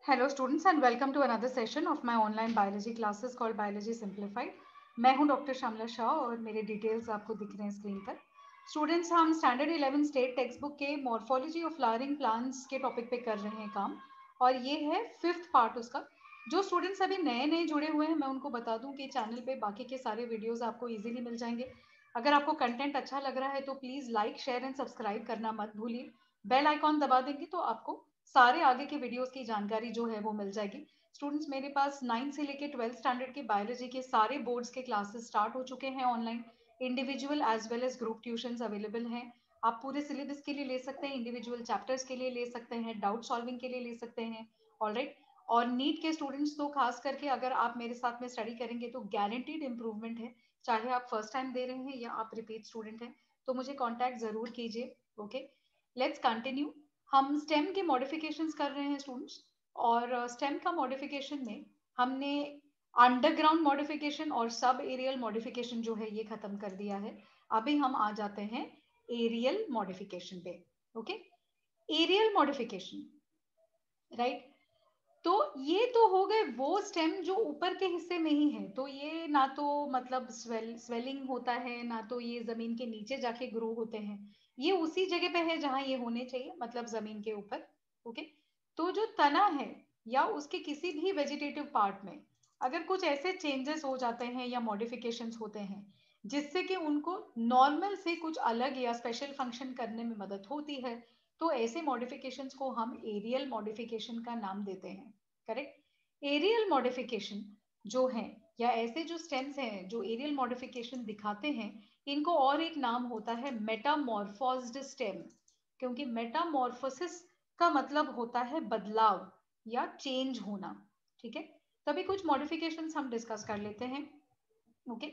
Hello students and welcome to another session of my online biology classes called Biology Simplified. मैं हूं doctor Shyamala Shah और मेरे details आपको दिख रहे हैं स्क्रीन पर. स्टूडेंट्स, हम स्टैंडर्ड 11 स्टेट टेक्स्ट बुक के मॉर्फोलॉजी ऑफ फ्लावरिंग प्लांट्स के टॉपिक पे कर रहे हैं काम, और ये है 5th पार्ट उसका. जो स्टूडेंट्स अभी नए नए जुड़े हुए हैं, मैं उनको बता दूं कि चैनल पे बाकी के सारे वीडियोस आपको इजीली मिल जाएंगे. अगर आपको कंटेंट अच्छा लग रहा है तो please like, share and subscribe करना मत भूलिए. बेल आइकॉन दबा देंगे तो आपको सारे आगे के वीडियोस की जानकारी जो है वो मिल जाएगी. स्टूडेंट्स, मेरे पास 9 से लेके 12 स्टैंडर्ड के बायोलॉजी के सारे बोर्ड्स के क्लासेस स्टार्ट हो चुके हैं online. Individual as well as group tuitions available हैं. आप पूरे सिलेबस के लिए ले सकते हैं, इंडिविजुअल चैप्टर्स के लिए ले सकते हैं, डाउट सॉल्विंग के लिए ले सकते हैं. ऑलराइट. और नीट के स्टूडेंट्स तो खास करके अगर आप मेरे साथ में स्टडी करेंगे तो गारंटीड इंप्रूवमेंट है, चाहे आप फर्स्ट टाइम दे रहे हैं या आप रिपीट स्टूडेंट हैं. तो मुझे कॉन्टैक्ट जरूर कीजिए. Okay, let's continue. हम स्टेम के मॉडिफिकेशंस कर रहे हैं स्टूडेंट्स, और स्टेम का मॉडिफिकेशन में हमने अंडरग्राउंड मॉडिफिकेशन और सब एरियल मॉडिफिकेशन जो है ये खत्म कर दिया है. अभी हम आ जाते हैं एरियल मॉडिफिकेशन पे. Okay, aerial modification, right. तो ये तो हो गए वो स्टेम जो ऊपर के हिस्से में ही है. तो ये ना तो मतलब स्वेलिंग होता है, ना तो ये जमीन के नीचे जाके ग्रो होते हैं. ये उसी जगह पे है जहां ये होने चाहिए, मतलब जमीन के ऊपर. ओके. तो जो तना है या उसके किसी भी वेजिटेटिव पार्ट में अगर कुछ ऐसे चेंजेस हो जाते हैं या मॉडिफिकेशंस होते हैं जिससे कि उनको नॉर्मल से कुछ अलग या स्पेशल फंक्शन करने में मदद होती है, तो ऐसे मॉडिफिकेशंस को हम एरियल मॉडिफिकेशन का नाम देते हैं. करेक्ट. एरियल मॉडिफिकेशन जो है, या ऐसे जो स्टेम्स हैं जो एरियल मॉडिफिकेशन दिखाते हैं, इनको और एक नाम होता है मेटामॉर्फोज्ड स्टेम. क्योंकि मेटामॉर्फोसिस का मतलब होता है बदलाव या चेंज होना. ठीक है. तभी कुछ मॉडिफिकेशंस हम डिस्कस कर लेते हैं. ओके.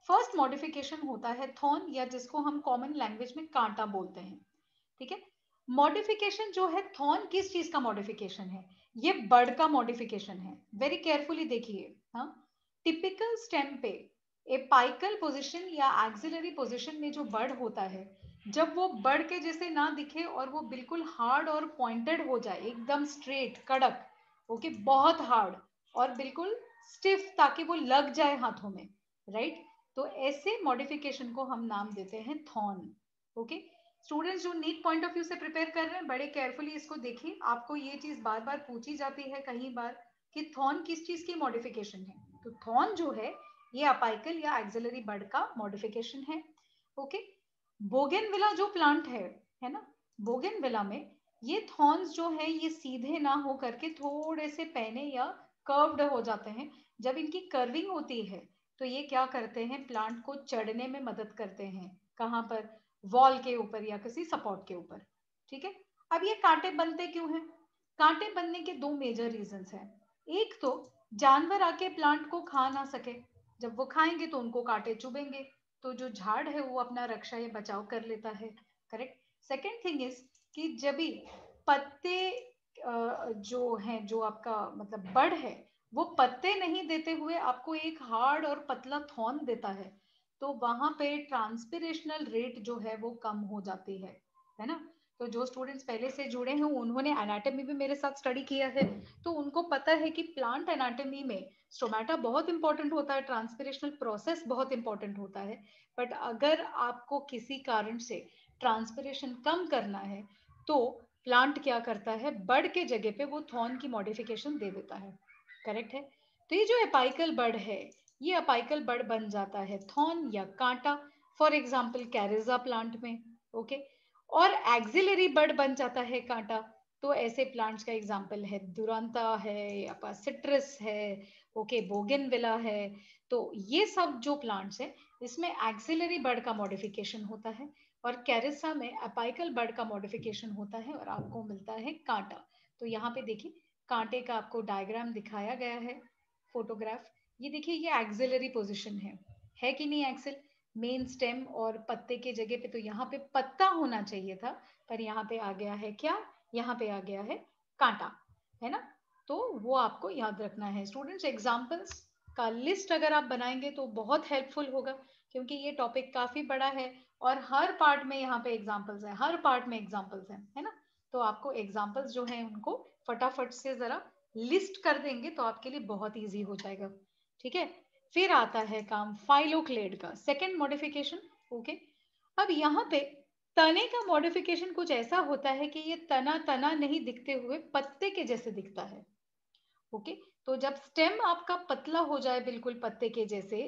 फर्स्ट मॉडिफिकेशन होता है थॉर्न, या जिसको हम कॉमन लैंग्वेज में कांटा बोलते हैं. ठीक है. मॉडिफिकेशन जो है थॉर्न किस चीज का मॉडिफिकेशन है? ये बर्ड का मॉडिफिकेशन है. वेरी केयरफुली देखिए. हाँ, टिपिकल स्टेम पे एपाइकल पोजीशन या एक्सिलरी पोजीशन में जो बर्ड होता है, जब वो बर्ड के जैसे ना दिखे और वो बिल्कुल हार्ड और पॉइंटेड हो जाए, एकदम स्ट्रेट कड़क, ओके, बहुत हार्ड और बिल्कुल स्टिफ, ताकि वो लग जाए हाथों में, राइट. तो ऐसे मॉडिफिकेशन को हम नाम देते हैं थॉर्न. ओके. स्टूडेंट्स जो नीट पॉइंट ऑफ व्यू से प्रिपेयर कर रहे हैं, बड़े केयरफुली इसको देखिए. आपको ये चीज बार बार पूछी जाती है कई बार कि थॉर्न किस चीज की मॉडिफिकेशन है. तो थॉर्न जो है ये अपाइकल या एक्सिलरी बर्ड का मॉडिफिकेशन है. ओके. बोगेनविला जो प्लांट है ना, बोगेनविला में ये थॉर्न्स जो है ये सीधे ना हो करके थोड़े से पैने या कर्व्ड हो जाते हैं. जब इनकी कर्विंग होती है तो ये क्या करते हैं, प्लांट को चढ़ने में मदद करते हैं. कहाँ पर? वॉल के ऊपर या किसी सपोर्ट के ऊपर. ठीक है. अब ये कांटे बनते क्यों हैं? कांटे बनने के दो मेजर रीजंस हैं. एक तो जानवर आके प्लांट को खा ना सके. जब वो खाएंगे तो उनको कांटे चुभेंगे, तो जो झाड़ है वो अपना रक्षा या बचाव कर लेता है. करेक्ट. सेकेंड थिंग इज कि जब भी पत्ते जो हैं, जो आपका मतलब बड़ है, वो पत्ते नहीं देते हुए आपको एक हार्ड और पतला थॉर्न देता है, तो वहां पे ट्रांसपिरेशनल रेट जो है वो कम हो जाती है ना. तो जो स्टूडेंट्स पहले से जुड़े हैं उन्होंने एनाटॉमी भी मेरे साथ स्टडी किया है, तो उनको पता है कि प्लांट एनाटॉमी में स्टोमेटा बहुत इंपॉर्टेंट होता है, ट्रांसपिरेशनल प्रोसेस बहुत इंपॉर्टेंट होता है. बट अगर आपको किसी कारण से ट्रांसपिरेशन कम करना है तो प्लांट क्या करता है, बड के जगह पे वो थॉर्न की मॉडिफिकेशन दे देता है. करेक्ट है. तो ये जो एपाइकल बड है, ये अपाइकल बड बन जाता है थॉर्न या कांटा. फॉर एग्जाम्पल कैरेजा प्लांट में. ओके. और एक्सिलरी बड बन जाता है कांटा. तो ऐसे प्लांट्स का एग्जाम्पल है दुरांता है, आपका सिट्रस है, ओके, बोगेनविला है. तो ये सब जो प्लांट्स है इसमें एक्सिलरी बड का मॉडिफिकेशन होता है, और कैरिसा में अपाइकल बड का मॉडिफिकेशन होता है और आपको मिलता है कांटा. तो यहाँ पे देखिए कांटे का आपको डायग्राम दिखाया गया है, फोटोग्राफ. ये देखिए ये एक्सिलरी पोजीशन है कि नहीं एक्सिल? मेन स्टेम और पत्ते के जगह पे तो यहाँ पे पत्ता होना चाहिए था, पर यहाँ पे आ गया है क्या? यहाँ पे आ गया है कांटा, है ना. तो वो आपको याद रखना है. स्टूडेंट्स, एग्जाम्पल्स का लिस्ट अगर आप बनाएंगे तो बहुत हेल्पफुल होगा, क्योंकि ये टॉपिक काफी बड़ा है और हर पार्ट में यहाँ पे एग्जाम्पल्स है, हर पार्ट में एग्जाम्पल्स है ना. तो आपको एग्जाम्पल्स जो है उनको फटाफट से जरा लिस्ट कर देंगे तो आपके लिए बहुत ईजी हो जाएगा, ठीक है। फिर आता है काम फाइलोक्लेड का, सेकेंड मॉडिफिकेशन, ओके। अब यहाँ पे तने का मॉडिफिकेशन कुछ ऐसा होता है कि ये तना तना नहीं दिखते हुए पत्ते के जैसे दिखता है, ओके। तो जब स्टेम आपका पतला हो जाए बिल्कुल पत्ते के जैसे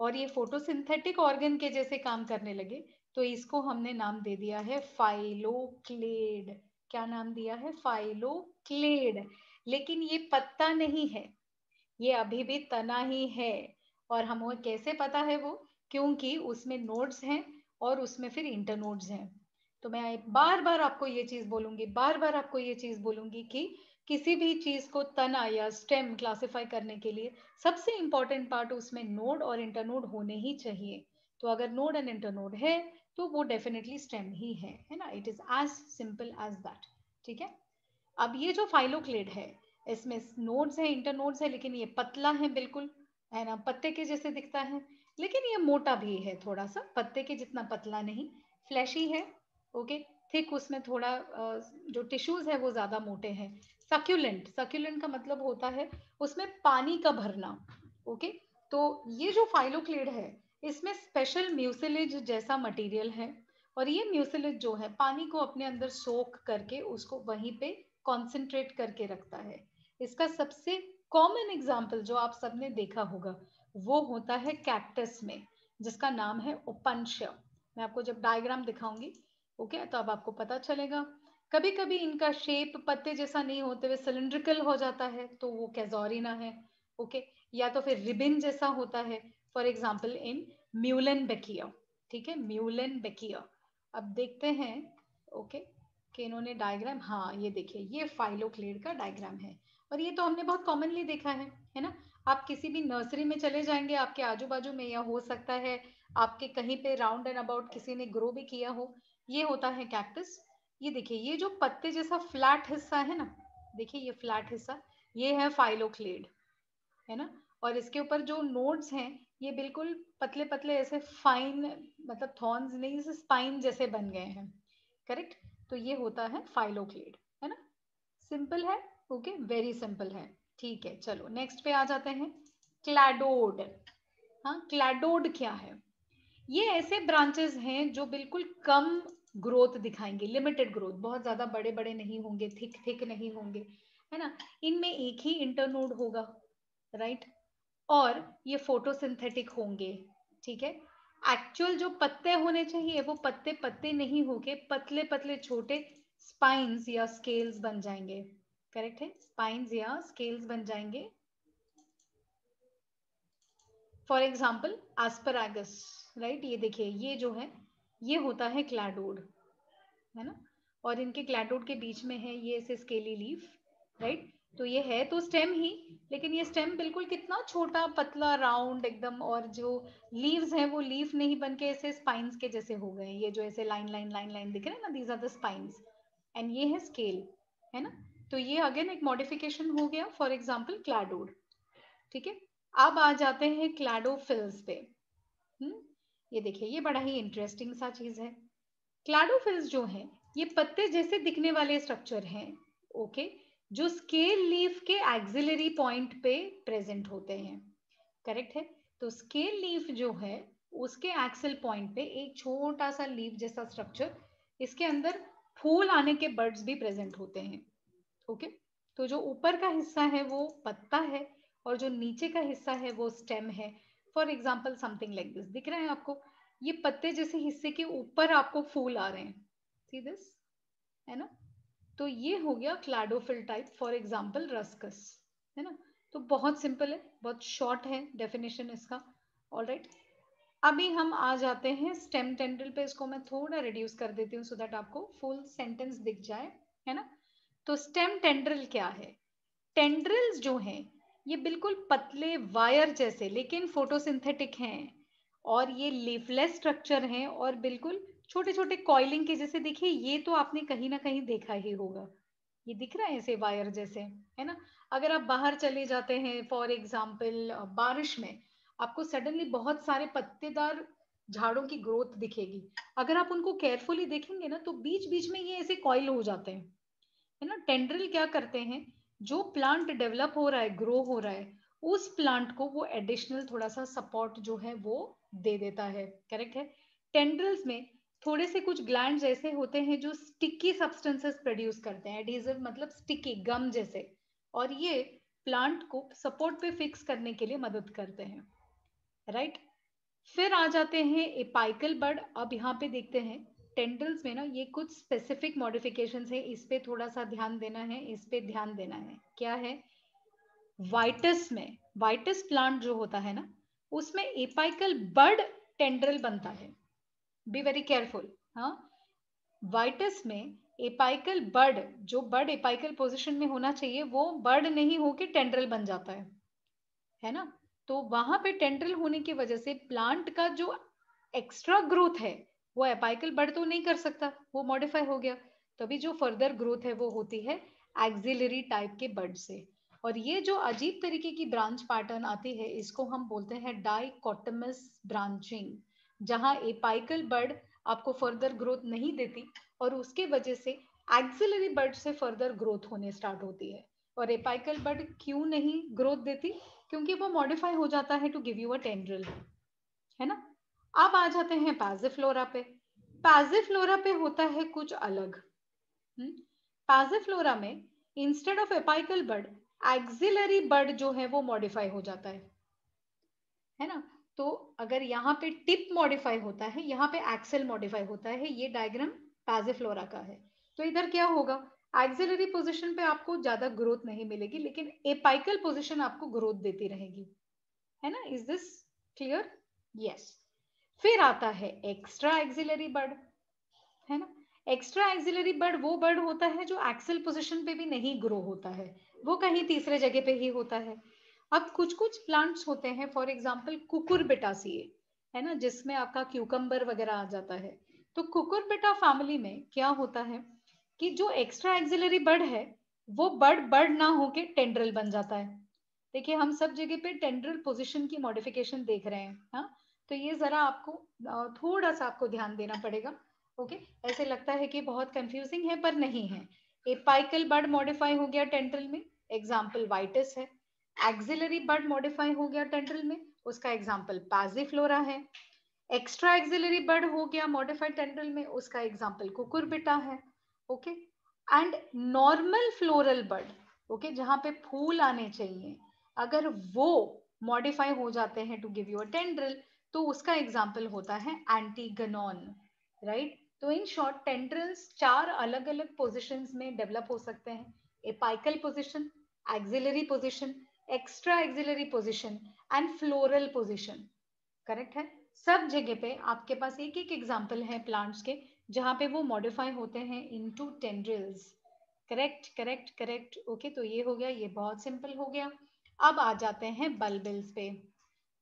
और ये फोटोसिंथेटिक ऑर्गन के जैसे काम करने लगे, तो इसको हमने नाम दे दिया है फाइलोक्लेड। क्या नाम दिया है? फाइलोक्लेड। लेकिन ये पत्ता नहीं है, ये अभी भी तना ही है। और हमें कैसे पता है वो? क्योंकि उसमें नोड्स हैं और उसमें फिर इंटरनोड्स हैं। तो मैं बार बार आपको ये चीज बोलूंगी, बार बार आपको ये चीज बोलूंगी कि किसी भी चीज को तना या स्टेम क्लासिफाई करने के लिए सबसे इंपॉर्टेंट पार्ट उसमें नोड और इंटरनोड होने ही चाहिए। तो अगर नोड एंड इंटरनोड है तो वो डेफिनेटली स्टेम ही है ना। It is as simple as that, ठीक है। अब ये जो फाइलोक्लेड है इसमें नोड्स है, इंटरनोड्स है, लेकिन ये पतला है बिल्कुल, है ना, पत्ते के जैसे दिखता है। लेकिन ये मोटा भी है थोड़ा सा, पत्ते के जितना पतला नहीं, फ्लैशी है, ओके। थिक, उसमें थोड़ा जो टिश्यूज है वो ज्यादा मोटे हैं। सक्यूलेंट, सक्यूलेंट का मतलब होता है उसमें पानी का भरना, ओके। तो ये जो फाइलोक्लेड है इसमें स्पेशल म्यूसिलेज जैसा मटेरियल है, और ये म्यूसिलेज जो है पानी को अपने अंदर सोख करके उसको वहीं पे कॉन्सेंट्रेट करके रखता है। इसका सबसे कॉमन एग्जाम्पल जो आप सबने देखा होगा वो होता है कैक्टस में, जिसका नाम है ओपनशा। मैं आपको जब डायग्राम दिखाऊंगी, ओके, तो अब आपको पता चलेगा। कभी कभी इनका शेप पत्ते जैसा नहीं होते हुए सिलिंड्रिकल हो जाता है, तो वो कैजोरिना है, ओके। या तो फिर रिबिन जैसा होता है, फॉर एग्जाम्पल इन म्यूलेनबेकिया, ठीक है, म्यूलेनबेकिया। अब देखते हैं, ओके, कि इन्होंने डायग्राम, हाँ ये देखिए, ये फाइलोक्लेड का डायग्राम है। और ये तो हमने बहुत कॉमनली देखा है ना। आप किसी भी नर्सरी में चले जाएंगे आपके आजू बाजू में, या हो सकता है आपके कहीं पे राउंड एंड अबाउट किसी ने ग्रो भी किया हो, ये होता है कैक्टस। ये देखिए, ये जो पत्ते जैसा फ्लैट हिस्सा है ना, देखिए ये फ्लैट हिस्सा, ये है फाइलोक्लेड, है ना। और इसके ऊपर जो नोड्स हैं ये बिल्कुल पतले पतले ऐसे फाइन, मतलब थॉर्न्स नहीं, जैसे स्पाइन जैसे बन गए हैं, करेक्ट। तो ये होता है फाइलोक्लेड, है ना। सिंपल है, ओके, वेरी सिंपल है, ठीक है। चलो नेक्स्ट पे आ जाते हैं, क्लैडोड। हाँ, क्लैडोड क्या है? ये ऐसे ब्रांचेस हैं जो बिल्कुल कम ग्रोथ दिखाएंगे, लिमिटेड ग्रोथ, बहुत ज्यादा बड़े बड़े नहीं होंगे, थिक थिक नहीं होंगे, है ना। इनमें एक ही इंटरनोड होगा, राइट। और ये फोटोसिंथेटिक होंगे, ठीक है। एक्चुअल जो पत्ते होने चाहिए वो पत्ते पत्ते नहीं होके पतले पतले छोटे स्पाइन्स या स्केल्स बन जाएंगे, करेक्ट है, स्पाइन्स या स्केल्स बन जाएंगे। For example asparagus, right. ये देखिए, ये जो है ये होता है क्लैडोड, है ना। और इनके क्लैडोड के बीच में है ये ऐसे स्केली लीफ, राइट। तो ये है तो स्टेम ही, लेकिन ये स्टेम बिल्कुल कितना छोटा पतला राउंड एकदम, और जो लीव्स हैं वो लीफ नहीं बन के ऐसे स्पाइन्स के जैसे हो गए, ये जो ऐसे लाइन लाइन लाइन लाइन दिख रहे हैं ना, these are the spines, and ये है स्केल, है ना। तो ये अगेन एक मॉडिफिकेशन हो गया, फॉर एग्जाम्पल क्लैडोड, ठीक है। अब आ जाते हैं क्लैडोफिल्स पे। हम्म ये देखिए, ये बड़ा ही इंटरेस्टिंग सा चीज है। क्लैडोफिल्स जो है ये पत्ते जैसे दिखने वाले स्ट्रक्चर हैं, ओके, जो स्केल लीफ के एक्सिलरी पॉइंट पे प्रेजेंट होते हैं, करेक्ट है। तो स्केल लीफ जो है उसके एक्सल पॉइंट पे एक छोटा सा लीफ जैसा स्ट्रक्चर, इसके अंदर फूल आने के बर्ड्स भी प्रेजेंट होते हैं, ओके। तो जो ऊपर का हिस्सा है वो पत्ता है, और जो नीचे का हिस्सा है वो स्टेम है। For example something like this, दिख रहा है आपको? ये पत्ते जैसे हिस्से के ऊपर आपको फूल आ रहे हैं, सी दिस, है ना। तो ये हो गया क्लैडोफिल टाइप, फॉर एग्जाम्पल रस्कस, है ना। तो बहुत सिंपल है, बहुत शॉर्ट है डेफिनेशन इसका, ऑलराइट। अभी हम आ जाते हैं स्टेम टेंड्रिल पे, इसको मैं थोड़ा रिड्यूस कर देती हूँ सो दैट आपको फुल सेंटेंस दिख जाए, है ना। तो स्टेम टेंड्रिल क्या है? टेंड्रिल्स जो हैं ये बिल्कुल पतले वायर जैसे लेकिन फोटोसिंथेटिक हैं, और ये लीफलेस स्ट्रक्चर हैं, और बिल्कुल छोटे छोटे कॉइलिंग के जैसे। देखिए, ये तो आपने कहीं ना कहीं देखा ही होगा, ये दिख रहा है ऐसे वायर जैसे, है ना। अगर आप बाहर चले जाते हैं फॉर एग्जाम्पल बारिश में, आपको सडनली बहुत सारे पत्तेदार झाड़ों की ग्रोथ दिखेगी। अगर आप उनको केयरफुली देखेंगे ना तो बीच बीच में ये ऐसे कॉइल हो जाते हैं, है ना। टेंड्रिल क्या करते हैं, जो प्लांट डेवलप हो रहा है, ग्रो हो रहा है, उस प्लांट को वो एडिशनल थोड़ा सा सपोर्ट जो है वो दे देता है। करेक्ट है। टेंड्रिल्स में थोड़े से कुछ ग्लैंड्स ऐसे होते हैं जो स्टिकी सब्सटेंसेस प्रोड्यूस करते हैं, एडहेसिव मतलब स्टिकी गम जैसे, और ये प्लांट को सपोर्ट पे फिक्स करने के लिए मदद करते हैं। राइट। फिर आ जाते हैं एपाइकल बड। अब यहाँ पे देखते हैं टेंड्रिल्स में ना ये कुछ स्पेसिफिक मॉडिफिकेशंस है, इस पे थोड़ा सा ध्यान देना है, इस पे ध्यान देना है। क्या है? वाइटस में, वाइटस प्लांट जो होता है ना, उसमें एपाइकल बड टेंड्रिल बनता है। Be very careful. हाँ, वाइटस में एपाइकल बड, जो बड एपाइकल पोजीशन में होना चाहिए वो बड नहीं होके टेंड्रिल बन जाता है ना। तो वहां पे टेंड्रिल होने की वजह से प्लांट का जो एक्स्ट्रा ग्रोथ है वो एपाइकल बड तो नहीं कर सकता, वो मॉडिफाई हो गया। तभी जो फर्दर ग्रोथ है वो होती है एक्सिलरी टाइप के बड से। और ये जो अजीब तरीके की ब्रांच पैटर्न आती है इसको हम बोलते हैं डाइकोटमस ब्रांचिंग, जहां एपाइकल बड आपको फर्दर ग्रोथ नहीं देती और उसके वजह से एक्सिलरी बड से फर्दर ग्रोथ होने स्टार्ट होती है। और एपाइकल बड क्यों नहीं ग्रोथ देती? क्योंकि वो मॉडिफाई हो जाता है to give you a tendril, है ना। अब आ जाते हैं पैसिफ्लोरा पे। पैसिफ्लोरा पे होता है कुछ अलग। पैसिफ्लोरा में instead of apical bud, axillary bud जो है वो मॉडिफाई हो जाता है ना। तो अगर यहाँ पे टिप मॉडिफाई होता है, यहाँ पे एक्सेल मॉडिफाई होता है, ये डायग्राम पैसिफ्लोरा का है। तो इधर क्या होगा? एक्सिलरी पोजीशन पे आपको ज्यादा ग्रोथ नहीं मिलेगी, लेकिन एपाइकल पोजीशन आपको ग्रोथ देती रहेगी, है ना। Is this clear? यस। फिर आता है एक्स्ट्रा एक्सिलरी बड, है ना। एक्स्ट्रा एक्सिलरी बड वो बड होता है जो एक्सेल पोजीशन पे भी नहीं ग्रो होता है, वो कहीं तीसरे जगह पे ही होता है। अब कुछ कुछ प्लांट्स होते हैं, फॉर एग्जांपल कुकुरबिटासिए, है ना, जिसमें आपका क्यूकम्बर वगैरह आ जाता है। तो कुकुरबिटा फैमिली में क्या होता है कि जो एक्स्ट्रा एक्सिलरी बड है वो बड बड ना होके टेंड्रिल बन जाता है। देखिए हम सब जगह पे टेंड्रिल पोजीशन की मॉडिफिकेशन देख रहे हैं। हाँ, तो ये जरा आपको थोड़ा सा आपको ध्यान देना पड़ेगा। ओके, ऐसे लगता है कि बहुत कंफ्यूजिंग है पर नहीं है। एपाइकल बड मॉडिफाई हो गया टेंड्रिल में, एग्जाम्पल वाइटस है। एक्सिलरी बड मॉडिफाई हो गया टेंड्रिल में, उसका एग्जाम्पल पैसिफ्लोरा है। एक्स्ट्रा एक्सिलरी बड हो गया मॉडिफाइड टेंड्रिल में, उसका एग्जाम्पल कुकुरबिटा है। Okay, and normal floral bud, okay, जहां पे फूल आने चाहिए, अगर वो मॉडिफाई हो जाते हैं to give you a tendril, तो उसका एग्जाम्पल होता है एंटीगनॉन। राइट। तो इन शॉर्ट टेंड्रिल्स 4 अलग अलग पोजिशंस में डेवलप हो सकते हैं। Apical position, axillary position, extra axillary position and floral position. Correct है। सब जगह पे आपके पास एक एक एग्जाम्पल है प्लांट्स के जहां पे वो मॉडिफाई होते हैं into tendrils. Correct correct correct. Okay, तो ये हो गया, ये बहुत सिंपल हो गया। अब आ जाते हैं बल्बिल्स पे।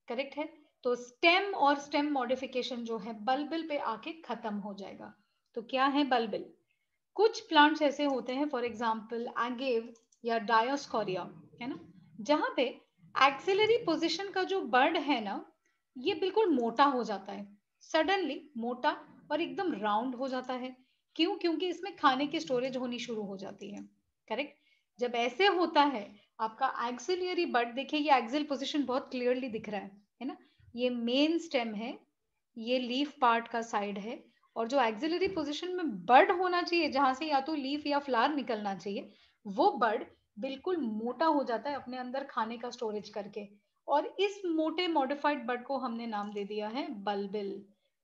करेक्ट है। तो स्टेम और स्टेम मॉडिफिकेशन जो है बल्बिल पे आके खत्म हो जाएगा। तो क्या है बल्बिल? कुछ प्लांट्स ऐसे होते हैं, फॉर एग्जाम्पल एगेव या डायोस्कोरिया, है ना, जहां पे एक्सिलरी पोजिशन का जो बर्ड है ना, ये बिल्कुल मोटा हो जाता है, सडनली मोटा और एकदम राउंड हो जाता है। क्यों? क्योंकि इसमें खाने की स्टोरेज होनी शुरू हो जाती है। करेक्ट। जब ऐसे होता है आपका एक्सिलरी बर्ड, देखिए ये एक्सिल पोजिशन बहुत क्लियरली दिख रहा है ना, ये मेन स्टेम है, ये लीफ पार्ट का साइड है, और जो एक्सिलरी पोजीशन में बर्ड होना चाहिए जहां से या तो लीफ या फ्लावर निकलना चाहिए, वो बर्ड बिल्कुल मोटा हो जाता है अपने अंदर खाने का स्टोरेज करके, और इस मोटे मॉडिफाइड बर्ड को हमने नाम दे दिया है बल्बिल।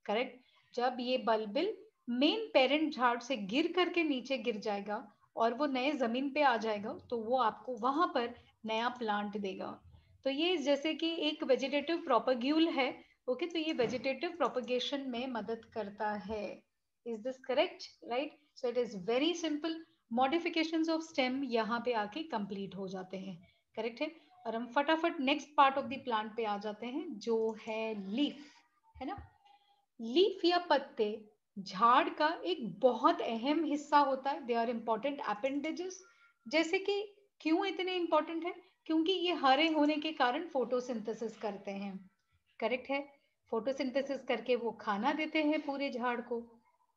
करेक्ट। जब ये बल्बिल मेन पेरेंट झाड़ से गिर करके नीचे गिर जाएगा और वो नए जमीन पे आ जाएगा, तो वो आपको वहां पर नया प्लांट देगा। तो ये जैसे कि एक वेजिटेटिव प्रोपग्यूल है। ओके, तो ये वेजिटेटिव प्रोपगेशन में मदद करता है। Is this correct? Right. So it is very simple. Modifications of stem यहाँ पे आके कंप्लीट हो जाते हैं। करेक्ट है। और हम फटाफट next part of the plant पे आ जाते हैं जो है लीफ, है ना। लीफ या पत्ते झाड़ का एक बहुत अहम हिस्सा होता है। They are important appendages. जैसे कि क्यों इतने इंपॉर्टेंट है? क्योंकि ये हरे होने के कारण फोटोसिंथेसिस करते हैं। करेक्ट है। फोटोसिंथेसिस करके वो खाना देते हैं पूरे झाड़ को,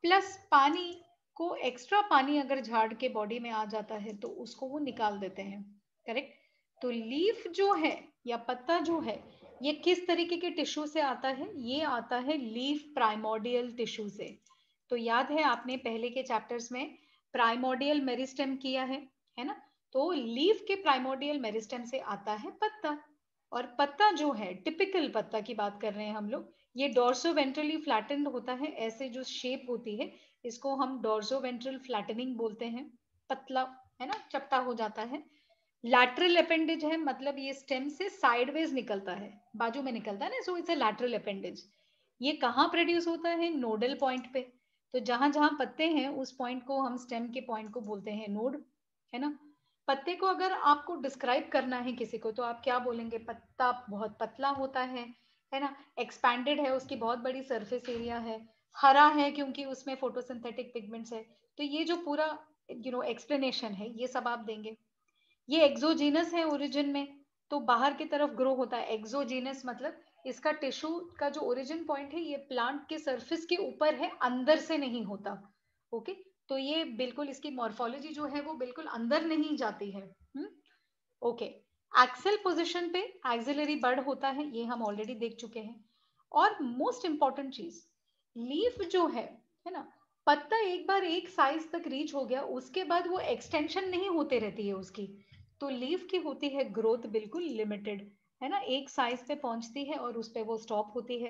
प्लस पानी को एक्स्ट्रा पानी अगर झाड़ के बॉडी में आ जाता है तो उसको वो निकाल देते हैं, करेक्ट। तो लीफ जो है या पत्ता जो है ये किस तरीके के टिश्यू से आता है, ये आता है लीफ प्राइमोर्डियल टिश्यू से। तो याद है आपने पहले के चैप्टर्स में प्राइमोर्डियल मेरिस्टेम किया है ना। तो लीफ के प्राइमोर्डियल मेरिस्टेम से आता है पत्ता। और पत्ता जो है, टिपिकल पत्ता की बात कर रहे हैं हम लोग, ये डोर्सो वेंट्रली फ्लैटेंड होता है, ऐसे जो शेप होती है इसको हम डोर्सो वेंट्रल फ्लैटनिंग बोलते हैं, पतला है ना, चपटा हो जाता है। लैटरल अपेंडेज है, मतलब ये स्टेम से साइडवेज निकलता है, बाजू में निकलता है ना, so it's a lateral appendage. ये कहाँ प्रोड्यूस होता है, नोडल पॉइंट पे। तो जहां जहां पत्ते हैं उस पॉइंट को हम स्टेम के पॉइंट को बोलते हैं नोड, है ना। पत्ते को अगर आपको डिस्क्राइब करना है किसी को तो आप क्या बोलेंगे, पत्ता बहुत पतला होता है ना, एक्सपैंडेड है, उसकी बहुत बड़ी सरफेस एरिया है, हरा है क्योंकि उसमें फोटोसिंथेटिक पिगमेंट्स है। तो ये जो पूरा एक्सप्लेनेशन है ये सब आप देंगे। ये एक्सोजीनस है ओरिजिन में, तो बाहर की तरफ ग्रो होता है। एक्सोजीनस मतलब इसका टिश्यू का जो ओरिजिन पॉइंट है ये प्लांट के सरफेस के ऊपर है, अंदर से नहीं होता। ओके, तो ये बिल्कुल इसकी मॉर्फोलॉजी जो है वो बिल्कुल अंदर नहीं जाती है। ओके, एक्सेल पोजीशन पे एक्सिलरी बड होता है, ये हम ऑलरेडी देख चुके हैं। और मोस्ट इंपॉर्टेंट चीज, लीफ जो है ना, पत्ता एक बार एक साइज तक रीच हो गया उसके बाद वो एक्सटेंशन नहीं होते रहती है उसकी। तो लीफ की होती है ग्रोथ बिल्कुल लिमिटेड, है ना, एक साइज पे पहुंचती है और उस पे वो स्टॉप होती है।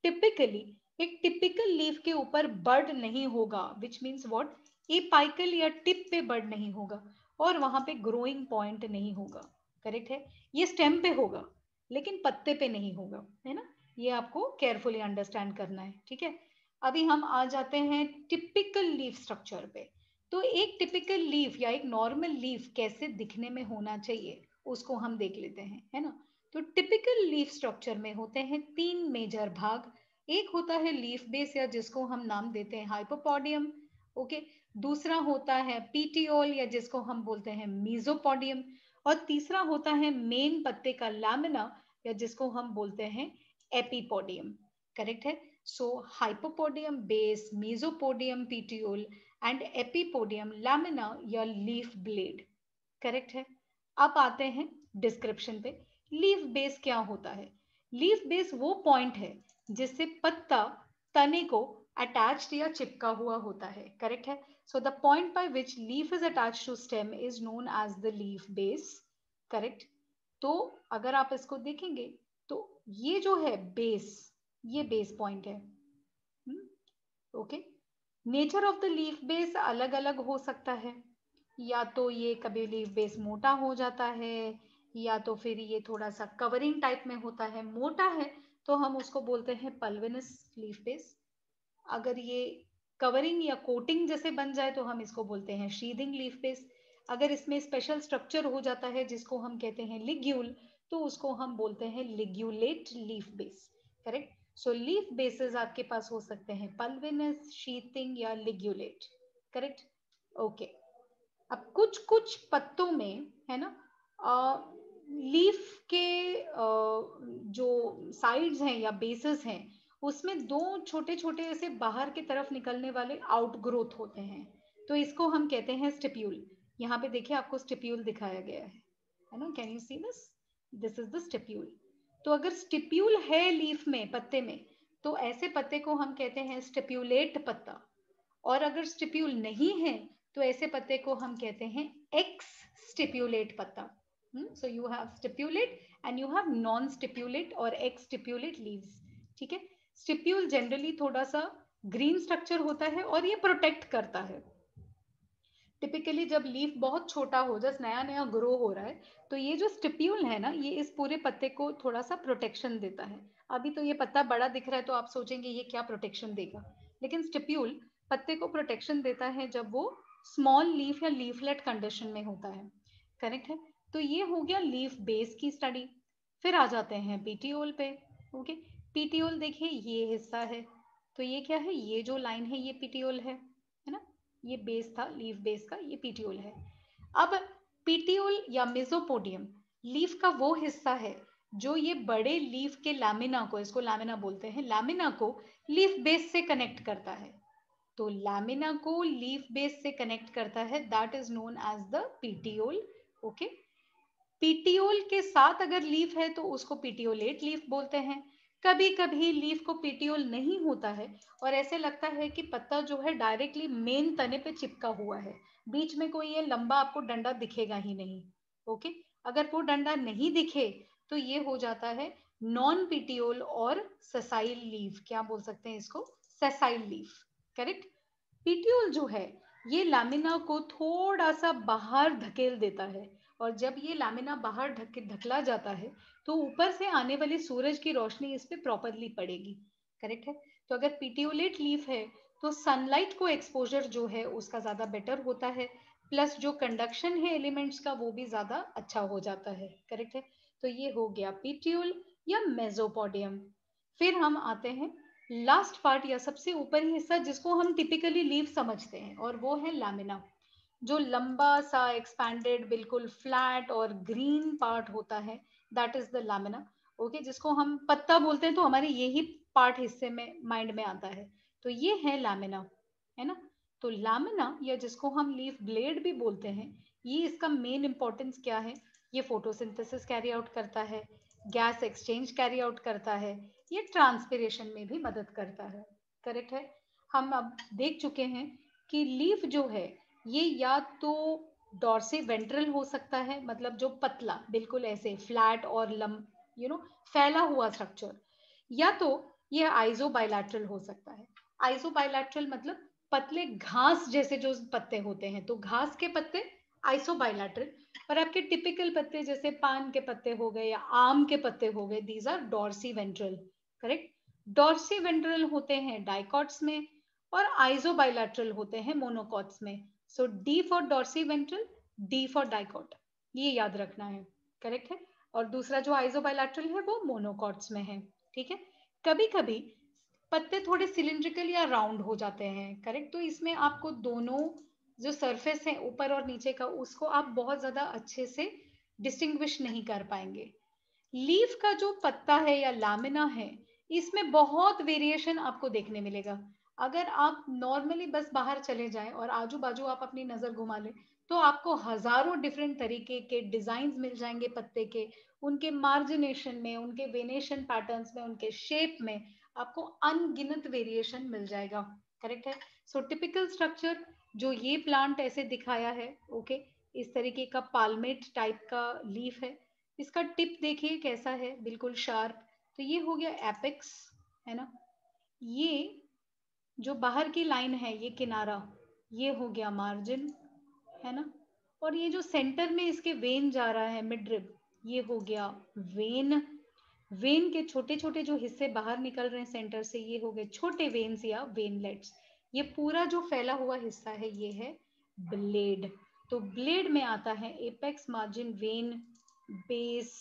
टिपिकली एक टिपिकल लीफ के ऊपर बड नहीं होगा, विच मीन्स व्हाट, एपाइकल या टिप पे बड नहीं होगा और वहां पे ग्रोइंग पॉइंट नहीं होगा, करेक्ट है। ये स्टेम पे होगा लेकिन पत्ते पे नहीं होगा, है ना। ये आपको केयरफुली अंडरस्टैंड करना है, ठीक है। अभी हम आ जाते हैं टिपिकल लीफ स्ट्रक्चर पे। तो एक टिपिकल लीफ या एक नॉर्मल लीफ कैसे दिखने में होना चाहिए उसको हम देख लेते हैं, है ना। तो टिपिकल लीफ स्ट्रक्चर में होते हैं तीन मेजर भाग। एक होता है लीफ बेस या जिसको हम नाम देते हैं हाइपोपोडियम, ओके। दूसरा होता है पीटियोल या जिसको हम बोलते हैं मीजोपोडियम। और तीसरा होता है मेन पत्ते का लैमिना या जिसको हम बोलते हैं एपीपोडियम, करेक्ट है। सो हाइपोपोडियम बेस, मीजोपोडियम पीटियोल एंड एपीपोडियम लैमिना या लीफ ब्लेड, करेक्ट है। अब आते हैं डिस्क्रिप्शन पे। लीफ बेस क्या होता है, लीफ बेस वो पॉइंट है जिससे पत्ता तने को अटैच्ड या चिपका हुआ होता है, करेक्ट है। So the point by which leaf is attached to stem is known as the leaf base, correct. तो अगर आप इसको देखेंगे तो ये जो है बेस, ये बेस पॉइंट है, okay. Nature of the leaf base अलग अलग हो सकता है, या तो ये कभी लीफ बेस मोटा हो जाता है या तो फिर ये थोड़ा सा कवरिंग टाइप में होता है। मोटा है तो हम उसको बोलते हैं पल्विनस लीफ बेस, अगर ये कवरिंग या कोटिंग जैसे बन जाए तो हम इसको बोलते हैं शीदिंग लीफ बेस। अगर इसमें स्पेशल स्ट्रक्चर हो जाता है जिसको हम कहते हैं लिग्यूल तो उसको हम बोलते हैं लिग्यूलेट लीफ बेस, करेक्ट। सो लीफ बेसेस आपके पास हो सकते हैं पल्विनस, शीथिंग या लिग्यूलेट, करेक्ट। ओके, अब कुछ कुछ पत्तों में है ना, लीफ के जो साइड्स हैं या बेसेस हैं उसमें दो छोटे छोटे ऐसे बाहर की तरफ निकलने वाले आउटग्रोथ होते हैं, तो इसको हम कहते हैं स्टिप्यूल। यहाँ पे देखिए आपको स्टिप्यूल दिखाया गया है ना, can you see this, this is the stipule. तो अगर स्टिप्यूल है लीफ में, पत्ते में, तो ऐसे पत्ते को हम कहते हैं स्टिप्यूलेट पत्ता। और अगर स्टिप्यूल नहीं है तो ऐसे पत्ते को हम कहते हैं एक्स स्टिप्यूलेट पत्ता। So you have stipulate and you have non stipulate और एक्स स्टिप्यूलेट लीव्स, ठीक है। स्टिप्यूल जनरली थोड़ा सा ग्रीन स्ट्रक्चर होता है और ये प्रोटेक्ट करता है। टिपिकली जब लीफ बहुत छोटा हो, जस्ट नया नया ग्रो हो रहा है, तो ये जो स्टिप्यूल है ना ये इस पूरे पत्ते को थोड़ा सा प्रोटेक्शन देता है। अभी तो ये पत्ता बड़ा दिख रहा है तो आप सोचेंगे ये क्या प्रोटेक्शन देगा, लेकिन स्टिप्यूल पत्ते को प्रोटेक्शन देता है जब वो स्मॉल लीफ या लीफलेट कंडीशन में होता है, करेक्ट है। तो ये हो गया लीफ बेस की स्टडी। फिर आ जाते हैं पीटियोल पे, ओके। पीटियोल देखिए ये हिस्सा है, तो ये क्या है, ये जो लाइन है ये पीटियोल है ना, ये बेस था लीफ बेस का, ये पीटियोल है। अब पीटियोल या मेसोपोडियम लीफ का वो हिस्सा है जो ये बड़े लीफ के लैमिना को, इसको लैमिना बोलते हैं, लैमिना को लीफ बेस से कनेक्ट करता है। तो लैमिना को लीफ बेस से कनेक्ट करता है, that is known as the petiole. Okay, petiole के साथ अगर लीफ है तो उसको पीटियोलेट लीफ बोलते हैं। कभी कभी लीफ को पीटियोल नहीं होता है और ऐसे लगता है कि पत्ता जो है डायरेक्टली मेन तने पे चिपका हुआ है, बीच में कोई ये लंबा आपको डंडा दिखेगा ही नहीं। ओके, अगर वो डंडा नहीं दिखे तो ये हो जाता है नॉन पीटियोल और सेसाइल लीफ। क्या बोल सकते हैं इसको? Sessile leaf, correct. पीटियोल जो है ये लैमिना को थोड़ा सा बाहर धकेल देता है, और जब ये लैमिना बाहर ढकला जाता है तो ऊपर से आने वाली सूरज की रोशनी इस पे प्रॉपरली पड़ेगी, करेक्ट है। तो अगर पीटियोलेट लीफ है तो सनलाइट को एक्सपोजर जो है उसका ज्यादा बेटर होता है, प्लस जो कंडक्शन है एलिमेंट्स का वो भी ज्यादा अच्छा हो जाता है, करेक्ट है। तो ये हो गया पीटियोल या मेसोपोडियम। फिर हम आते हैं लास्ट पार्ट या सबसे ऊपरी हिस्सा जिसको हम टिपिकली लीफ समझते हैं, और वो है लैमिना। जो लंबा सा एक्सपैंडेड बिल्कुल फ्लैट और ग्रीन पार्ट होता है, that is the lamina. Okay, जिसको हम पत्ता बोलते हैं तो हमारे यही पार्ट हिस्से में माइंड में आता है। तो ये है लैमिना, है ना। तो लैमिना या जिसको हम लीफ ब्लेड भी बोलते हैं, ये इसका मेन इंपॉर्टेंस क्या है? ये फोटोसिंथेसिस कैरी आउट करता है, गैस एक्सचेंज कैरी आउट करता है, ये ट्रांसपिरेशन में भी मदद करता है, करेक्ट है। हम अब देख चुके हैं कि लीफ जो है ये या तो डॉर्सी वेंट्रल हो सकता है, मतलब जो पतला बिल्कुल ऐसे फ्लैट और फैला हुआ स्ट्रक्चर, या तो ये आइजोबाइलैटरल हो सकता है। आइजोबाइलैटरल मतलब पतले घास जैसे जो पत्ते होते हैं, तो घास के पत्ते आइसोबाइलैटरल, और आपके टिपिकल पत्ते जैसे पान के पत्ते हो गए या आम के पत्ते हो गए, these are dorsiventral, correct. Dorsiventral होते हैं डाइकॉट्स में और आइसोबाइलैटरल होते हैं मोनोकॉट्स में। So D for dorsiventral, D for dicot, ये याद रखना है, करेक्ट है। और दूसरा जो आइसोबाइलैटरल है वो मोनोकॉट्स में है, ठीक है। कभी कभी पत्ते थोड़े सिलिंड्रिकल या राउंड हो जाते हैं, करेक्ट। तो इसमें आपको दोनों जो सरफेस है ऊपर और नीचे का उसको आप बहुत ज्यादा अच्छे से डिस्टिंग्विश नहीं कर पाएंगे। लीफ का जो पत्ता है या लामिना है, इसमें बहुत वेरिएशन आपको देखने मिलेगा। अगर आप नॉर्मली बस बाहर चले जाएं और आजू बाजू आप अपनी नजर घुमा लें तो आपको हजारों डिफरेंट तरीके के डिजाइन मिल जाएंगे पत्ते के, उनके मार्जिनेशन में, उनके वेनेशन पैटर्न्स में, उनके शेप में आपको अनगिनत वेरिएशन मिल जाएगा, करेक्ट है। सो टिपिकल स्ट्रक्चर जो ये प्लांट ऐसे दिखाया है, ओके, इस तरीके का पाल्मेट टाइप का लीफ है। इसका टिप देखिए कैसा है, बिल्कुल शार्प। तो ये हो गया एपेक्स, है ना। ये जो बाहर की लाइन है ये किनारा, ये हो गया मार्जिन, है ना। और ये जो सेंटर में इसके वेन जा रहा है मिडरिब, ये हो गया वेन। वेन के छोटे छोटे जो हिस्से बाहर निकल रहे हैं सेंटर से, ये हो गए छोटे वेन्स या वेनलेट्स। ये पूरा जो फैला हुआ हिस्सा है ये है ब्लेड। तो ब्लेड में आता है apex, margin, vein, base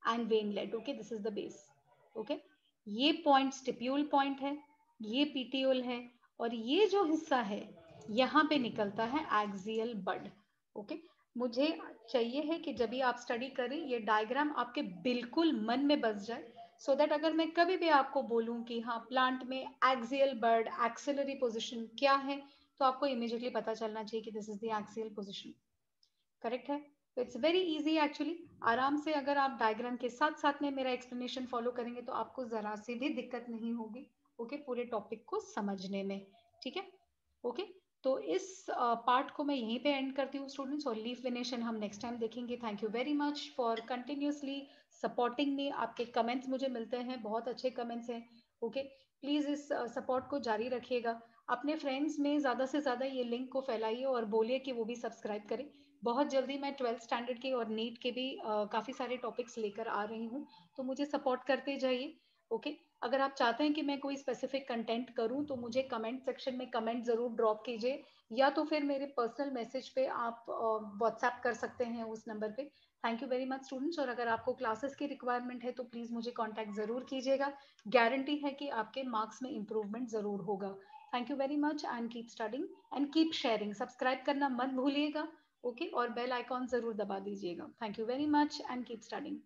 and veinlet. Okay, this is the base. Okay, ये पॉइंट स्टिप्यूल पॉइंट है, ये पीटियोल है, और ये जो हिस्सा है यहाँ पे निकलता है एक्सियल बड। ओके, मुझे चाहिए है कि जब भी आप स्टडी करें ये डायग्राम आपके बिल्कुल मन में बस जाए, सो दैट अगर मैं कभी भी आपको बोलूं कि हाँ प्लांट में एक्सियल बर्ड एक्सिलरी पोजीशन क्या है, तो आपको इमीडिएटली पता चलना चाहिए कि this is the axial position, correct है। तो इट्स वेरी इजी एक्चुअली। आराम से अगर आप डायग्राम के साथ साथ में मेरा एक्सप्लेनेशन फॉलो करेंगे तो आपको जरा सी भी दिक्कत नहीं होगी, ओके, पूरे टॉपिक को समझने में, ठीक है। ओके, तो इस पार्ट को मैं यहीं पे एंड करती हूँ स्टूडेंट्स, और लीफ वेनेशन हम नेक्स्ट टाइम देखेंगे। Thank you very much for continuously supporting me. आपके कमेंट्स मुझे मिलते हैं, बहुत अच्छे कमेंट्स हैं, ओके। प्लीज इस सपोर्ट को जारी रखिएगा, अपने फ्रेंड्स में ज़्यादा से ज़्यादा ये लिंक को फैलाइए और बोलिए कि वो भी सब्सक्राइब करें। बहुत जल्दी मैं 12th स्टैंडर्ड के और नीट के भी काफ़ी सारे टॉपिक्स लेकर आ रही हूँ, तो मुझे सपोर्ट करते जाइए, ओके। अगर आप चाहते हैं कि मैं कोई स्पेसिफिक कंटेंट करूं तो मुझे कमेंट सेक्शन में कमेंट ज़रूर ड्रॉप कीजिए, या तो फिर मेरे पर्सनल मैसेज पे आप व्हाट्सएप कर सकते हैं उस नंबर पे। Thank you very much students, और अगर आपको क्लासेस की रिक्वायरमेंट है तो प्लीज़ मुझे कांटेक्ट ज़रूर कीजिएगा, गारंटी है कि आपके मार्क्स में इंप्रूवमेंट ज़रूर होगा। Thank you very much and keep studying and keep sharing. Subscribe करना मत भूलिएगा, ओके, और बेल आइकॉन ज़रूर दबा दीजिएगा। Thank you very much and keep studying.